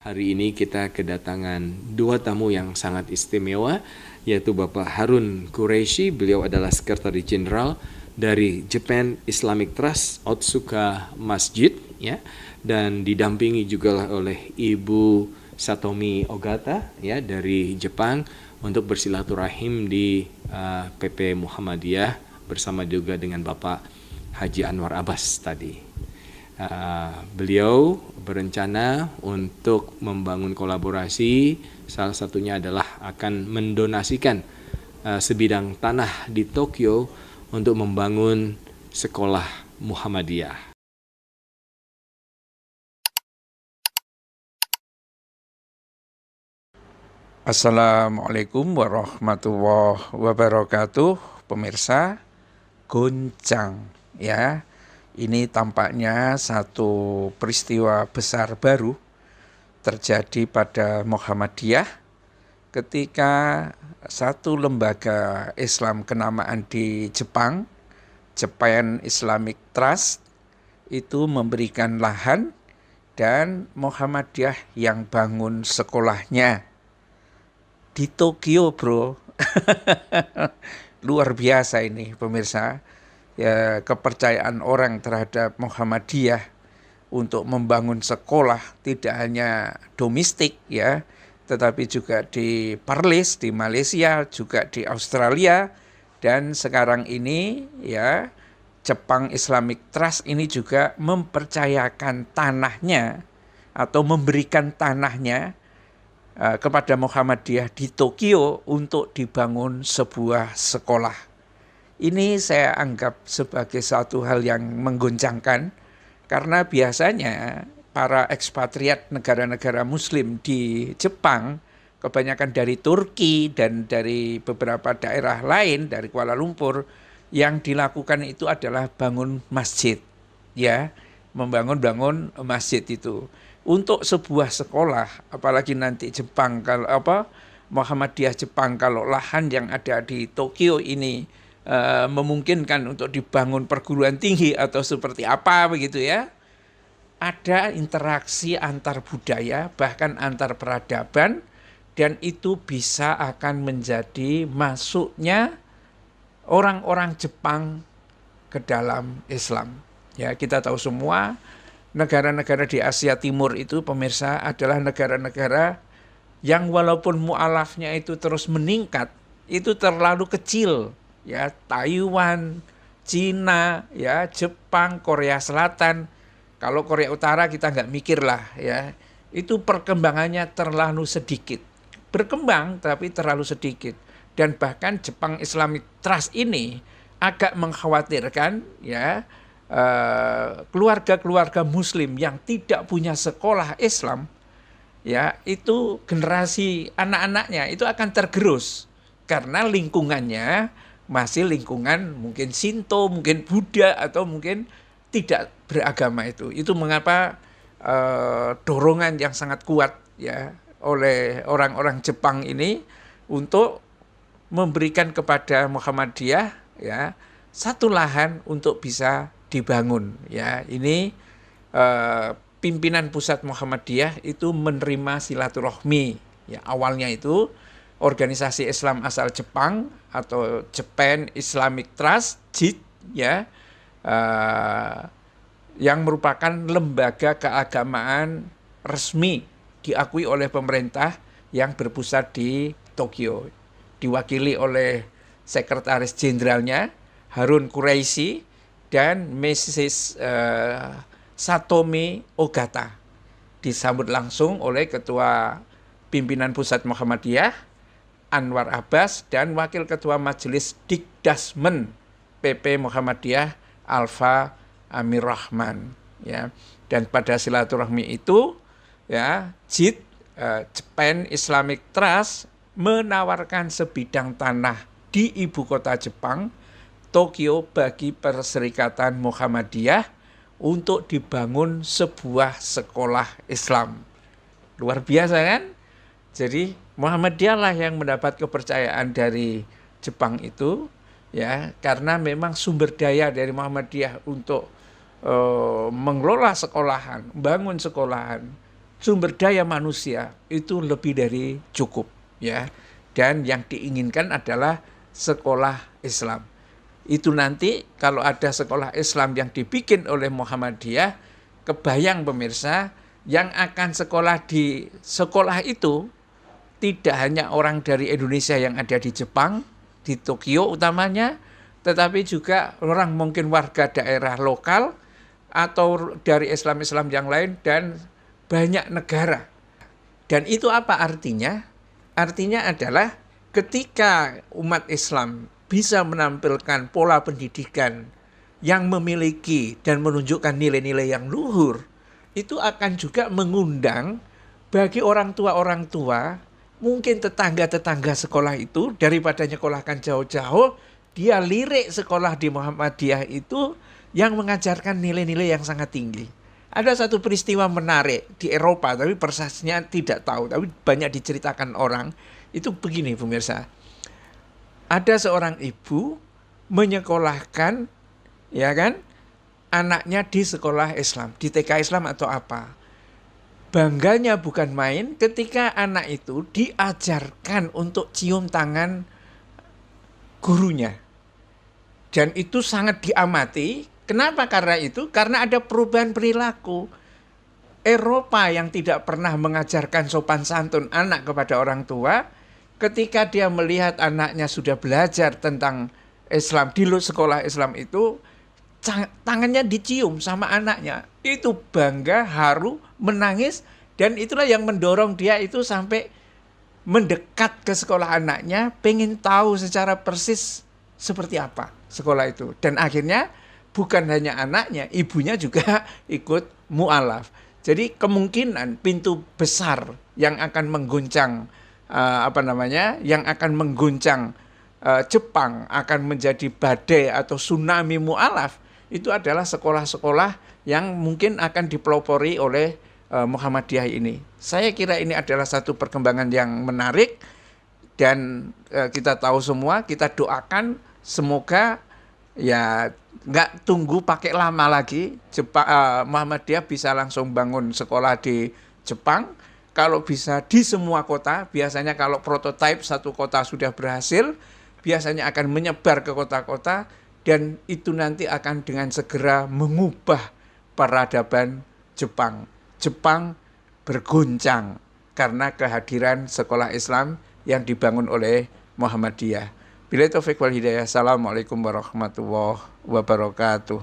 Hari ini kita kedatangan dua tamu yang sangat istimewa, yaitu Bapak Harun Qureshi. Beliau adalah Sekretaris Jenderal dari Japan Islamic Trust Otsuka Masjid, ya, dan didampingi juga oleh Ibu Satomi Ogata, ya, dari Jepang untuk bersilaturahim di PP Muhammadiyah bersama juga dengan Bapak Haji Anwar Abbas tadi. Beliau berencana untuk membangun kolaborasi, salah satunya adalah akan mendonasikan sebidang tanah di Tokyo untuk membangun sekolah Muhammadiyah. Assalamualaikum warahmatullahi wabarakatuh, pemirsa. Goncang, ya. Ini tampaknya satu peristiwa besar baru terjadi pada Muhammadiyah ketika satu lembaga Islam kenamaan di Jepang, Japan Islamic Trust, itu memberikan lahan dan Muhammadiyah yang bangun sekolahnya di Tokyo, bro. Luar biasa ini, pemirsa. Ya, kepercayaan orang terhadap Muhammadiyah untuk membangun sekolah tidak hanya domestik, ya, tetapi juga di Perlis, di Malaysia, juga di Australia, dan sekarang ini, ya, Jepang Islamic Trust ini juga mempercayakan tanahnya atau memberikan tanahnya kepada Muhammadiyah di Tokyo untuk dibangun sebuah sekolah. Ini saya anggap sebagai satu hal yang menggoncangkan, karena biasanya para ekspatriat negara-negara Muslim di Jepang, kebanyakan dari Turki dan dari beberapa daerah lain, dari Kuala Lumpur, yang dilakukan itu adalah bangun masjid, ya, membangun masjid itu. Untuk sebuah sekolah, apalagi nanti Jepang, kalau Muhammadiyah Jepang, kalau lahan yang ada di Tokyo ini memungkinkan untuk dibangun perguruan tinggi atau seperti apa begitu, ya, ada interaksi antar budaya, bahkan antar peradaban, dan itu bisa akan menjadi masuknya orang-orang Jepang ke dalam Islam. Ya, kita tahu semua negara-negara di Asia Timur itu, pemirsa, adalah negara-negara yang walaupun mu'alafnya itu terus meningkat, itu terlalu kecil. Ya, Taiwan, Cina, ya, Jepang, Korea Selatan. Kalau Korea Utara kita nggak mikir lah, ya. Itu perkembangannya terlalu sedikit. Berkembang tapi terlalu sedikit. Dan bahkan Jepang Islamic Trust ini agak mengkhawatirkan, ya, keluarga-keluarga Muslim yang tidak punya sekolah Islam, ya, itu generasi anak-anaknya itu akan tergerus karena lingkungannya masih lingkungan mungkin Shinto, mungkin Buddha, atau mungkin tidak beragama itu. Itu mengapa dorongan yang sangat kuat, ya, oleh orang-orang Jepang ini untuk memberikan kepada Muhammadiyah, ya, satu lahan untuk bisa dibangun, ya. Ini pimpinan pusat Muhammadiyah itu menerima silaturahmi, ya. Awalnya itu organisasi Islam asal Jepang atau Japan Islamic Trust, JIT, ya, yang merupakan lembaga keagamaan resmi diakui oleh pemerintah yang berpusat di Tokyo, diwakili oleh Sekretaris Jenderalnya Harun Qureshi dan Mrs. Satomi Ogata, disambut langsung oleh Ketua Pimpinan Pusat Muhammadiyah Anwar Abbas dan Wakil Ketua Majelis Dikdasmen PP Muhammadiyah Alfa Amir Rahman, ya. Dan pada silaturahmi itu, ya, JIT, Japan Islamic Trust, menawarkan sebidang tanah di ibu kota Jepang, Tokyo, bagi Perserikatan Muhammadiyah untuk dibangun sebuah sekolah Islam. Luar biasa, kan? Jadi Muhammadiyah lah yang mendapat kepercayaan dari Jepang itu, ya, karena memang sumber daya dari Muhammadiyah untuk mengelola sekolahan, bangun sekolahan, sumber daya manusia itu lebih dari cukup, ya. Dan yang diinginkan adalah sekolah Islam. Itu nanti kalau ada sekolah Islam yang dibikin oleh Muhammadiyah, kebayang pemirsa, yang akan sekolah di sekolah itu tidak hanya orang dari Indonesia yang ada di Jepang, di Tokyo utamanya, tetapi juga orang mungkin warga daerah lokal atau dari Islam-Islam yang lain dan banyak negara. Dan itu apa artinya? Artinya adalah ketika umat Islam bisa menampilkan pola pendidikan yang memiliki dan menunjukkan nilai-nilai yang luhur, itu akan juga mengundang bagi orang tua, mungkin tetangga-tetangga sekolah itu, daripada nyekolahkan jauh-jauh, dia lirik sekolah di Muhammadiyah itu yang mengajarkan nilai-nilai yang sangat tinggi. Ada satu peristiwa menarik di Eropa, tapi persisnya tidak tahu, tapi banyak diceritakan orang. Itu begini pemirsa, ada seorang ibu menyekolahkan, ya kan, anaknya di sekolah Islam, di TK Islam atau apa. Bangganya bukan main ketika anak itu diajarkan untuk cium tangan gurunya. Dan itu sangat diamati. Kenapa? Karena ada perubahan perilaku. Eropa yang tidak pernah mengajarkan sopan santun anak kepada orang tua, ketika dia melihat anaknya sudah belajar tentang Islam di sekolah Islam itu, tangannya dicium sama anaknya. Itu bangga, haru, menangis, dan itulah yang mendorong dia itu sampai mendekat ke sekolah anaknya, pengen tahu secara persis seperti apa sekolah itu. Dan akhirnya bukan hanya anaknya, ibunya juga ikut mu'alaf. Jadi kemungkinan pintu besar yang akan mengguncang Jepang akan menjadi badai atau tsunami mu'alaf, itu adalah sekolah-sekolah yang mungkin akan dipelopori oleh Muhammadiyah ini. Saya kira ini adalah satu perkembangan yang menarik, dan kita tahu semua, kita doakan semoga ya nggak tunggu pakai lama lagi, Muhammadiyah bisa langsung bangun sekolah di Jepang. Kalau bisa di semua kota, biasanya kalau prototipe satu kota sudah berhasil, biasanya akan menyebar ke kota-kota, dan itu nanti akan dengan segera mengubah peradaban Jepang. Jepang berguncang karena kehadiran sekolah Islam yang dibangun oleh Muhammadiyah. Billahi taufiq wal hidayah. Assalamualaikum warahmatullahi wabarakatuh.